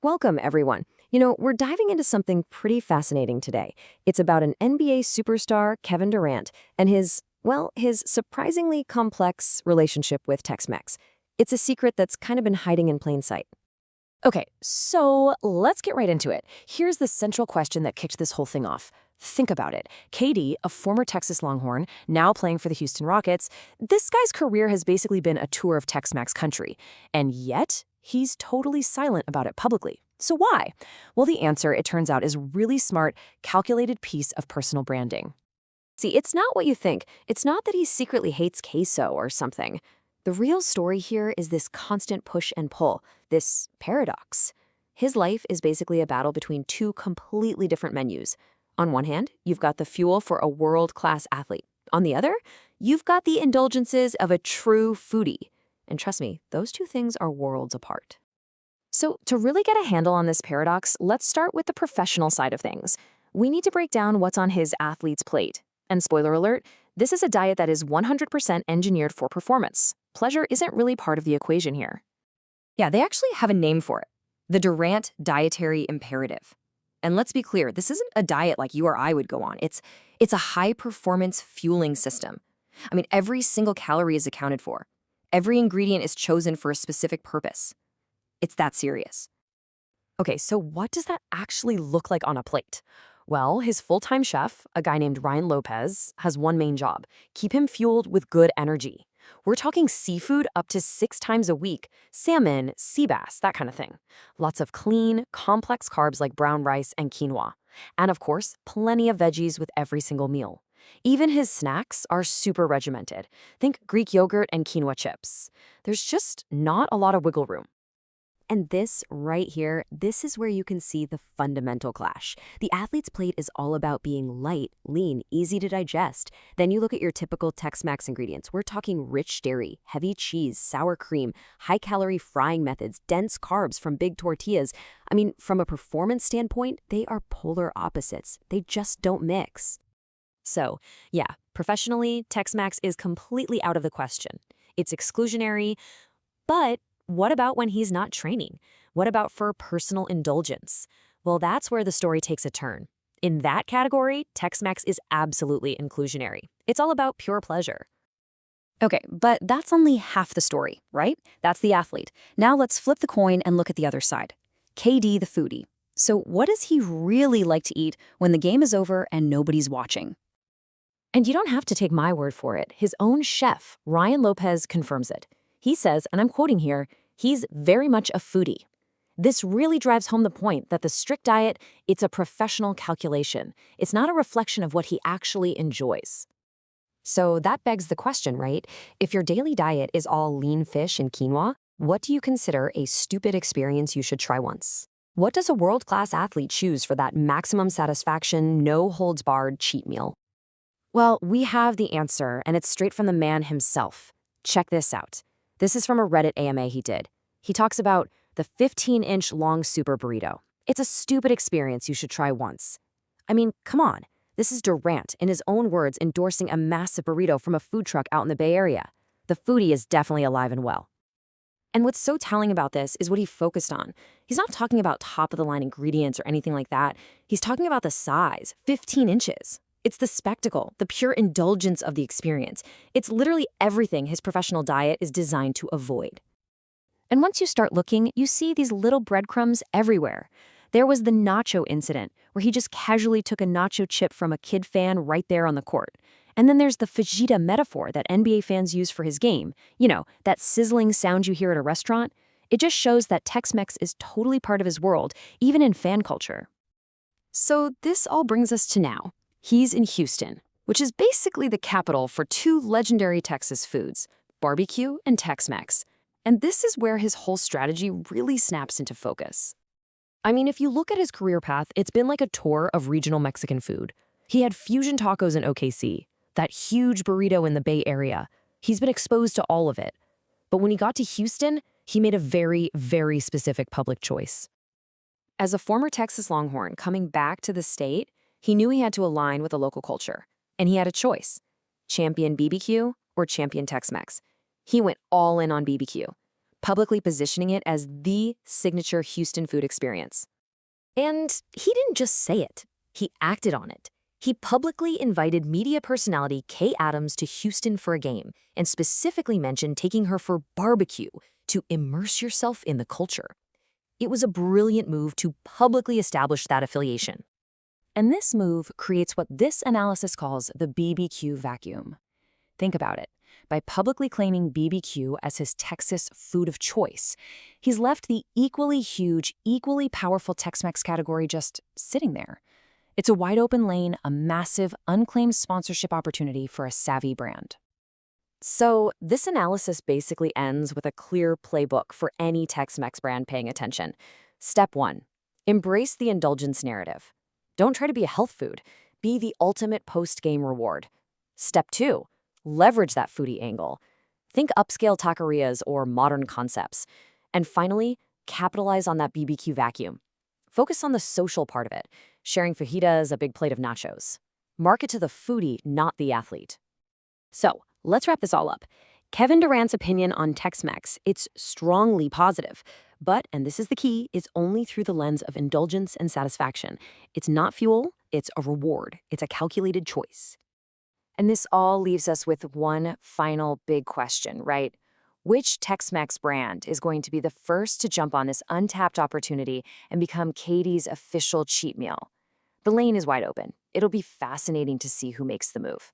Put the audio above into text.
Welcome, everyone. We're diving into something pretty fascinating today. It's about an NBA superstar, Kevin Durant, and his surprisingly complex relationship with Tex Mex. It's a secret that's kind of been hiding in plain sight. Okay, so let's get right into it. Here's the central question that kicked this whole thing off. Think about it. KD, a former Texas Longhorn, now playing for the Houston Rockets, this guy's career has basically been a tour of Tex-Mex country. And yet, he's totally silent about it publicly. So why? Well, the answer, it turns out, is really smart, calculated piece of personal branding. See, it's not what you think. It's not that he secretly hates queso or something. The real story here is this constant push and pull, this paradox. His life is basically a battle between two completely different menus. On one hand, you've got the fuel for a world-class athlete. On the other, you've got the indulgences of a true foodie. And trust me, those two things are worlds apart. So to really get a handle on this paradox, let's start with the professional side of things. We need to break down what's on his athlete's plate. And spoiler alert, this is a diet that is 100% engineered for performance. Pleasure isn't really part of the equation here. Yeah, they actually have a name for it, the Durant Dietary Imperative. And let's be clear, this isn't a diet like you or I would go on. It's a high-performance fueling system. I mean, every single calorie is accounted for. Every ingredient is chosen for a specific purpose. It's that serious. Okay, so what does that actually look like on a plate? Well, his full-time chef, a guy named Ryan Lopez, has one main job: keep him fueled with good energy. We're talking seafood up to 6 times a week, salmon, sea bass, that kind of thing. Lots of clean, complex carbs like brown rice and quinoa. And of course, plenty of veggies with every single meal. Even his snacks are super regimented. Think Greek yogurt and quinoa chips. There's just not a lot of wiggle room. And this right here, this is where you can see the fundamental clash. The athlete's plate is all about being light, lean, easy to digest. Then you look at your typical Tex-Mex ingredients. We're talking rich dairy, heavy cheese, sour cream, high-calorie frying methods, dense carbs from big tortillas. I mean, from a performance standpoint, they are polar opposites. They just don't mix. So, yeah, professionally, Tex-Mex is completely out of the question. It's exclusionary, but what about when he's not training? What about for personal indulgence? Well, that's where the story takes a turn. In that category, Tex-Mex is absolutely inclusionary. It's all about pure pleasure. Okay, but that's only half the story, right? That's the athlete. Now let's flip the coin and look at the other side. KD the foodie. So what does he really like to eat when the game is over and nobody's watching? And you don't have to take my word for it. His own chef, Ryan Lopez, confirms it. He says, and I'm quoting here, he's very much a foodie. This really drives home the point that the strict diet, it's a professional calculation. It's not a reflection of what he actually enjoys. So that begs the question, right? If your daily diet is all lean fish and quinoa, what do you consider a stupid experience you should try once? What does a world-class athlete choose for that maximum satisfaction, no-holds-barred cheat meal? Well, we have the answer, and it's straight from the man himself. Check this out. This is from a Reddit AMA he did. He talks about the 15-inch long super burrito. It's a stupid experience you should try once. I mean, come on. This is Durant, in his own words, endorsing a massive burrito from a food truck out in the Bay Area. The foodie is definitely alive and well. And what's so telling about this is what he focused on. He's not talking about top-of-the-line ingredients or anything like that. He's talking about the size, 15 inches. It's the spectacle, the pure indulgence of the experience. It's literally everything his professional diet is designed to avoid. And once you start looking, you see these little breadcrumbs everywhere. There was the nacho incident, where he just casually took a nacho chip from a kid fan right there on the court. And then there's the fajita metaphor that NBA fans use for his game. You know, that sizzling sound you hear at a restaurant. It just shows that Tex-Mex is totally part of his world, even in fan culture. So this all brings us to now. He's in Houston, which is basically the capital for two legendary Texas foods, barbecue and Tex-Mex. And this is where his whole strategy really snaps into focus. I mean, if you look at his career path, it's been like a tour of regional Mexican food. He had fusion tacos in OKC, that huge burrito in the Bay Area. He's been exposed to all of it. But when he got to Houston, he made a very, very specific public choice. As a former Texas Longhorn coming back to the state, he knew he had to align with the local culture, and he had a choice: champion BBQ or champion Tex-Mex. He went all in on BBQ. publicly positioning it as the signature Houston food experience. And he didn't just say it, he acted on it. He publicly invited media personality Kay Adams to Houston for a game and specifically mentioned taking her for barbecue to immerse yourself in the culture. It was a brilliant move to publicly establish that affiliation. And this move creates what this analysis calls the BBQ vacuum. Think about it. By publicly claiming BBQ as his Texas food of choice, he's left the equally huge, equally powerful Tex Mex category just sitting there. It's a wide open lane, a massive, unclaimed sponsorship opportunity for a savvy brand. So, this analysis basically ends with a clear playbook for any Tex Mex brand paying attention. Step 1. Embrace the indulgence narrative. Don't try to be a health food. Be the ultimate post-game reward. Step 2. Leverage that foodie angle. Think upscale taquerias or modern concepts. And finally, capitalize on that BBQ vacuum. Focus on the social part of it, sharing fajitas, a big plate of nachos. Market to the foodie, not the athlete. So, let's wrap this all up. Kevin Durant's opinion on Tex-Mex, it's strongly positive. But, and this is the key, it's only through the lens of indulgence and satisfaction. It's not fuel, it's a reward. It's a calculated choice. And this all leaves us with one final big question, right? Which Tex-Mex brand is going to be the first to jump on this untapped opportunity and become Katie's official cheat meal? The lane is wide open. It'll be fascinating to see who makes the move.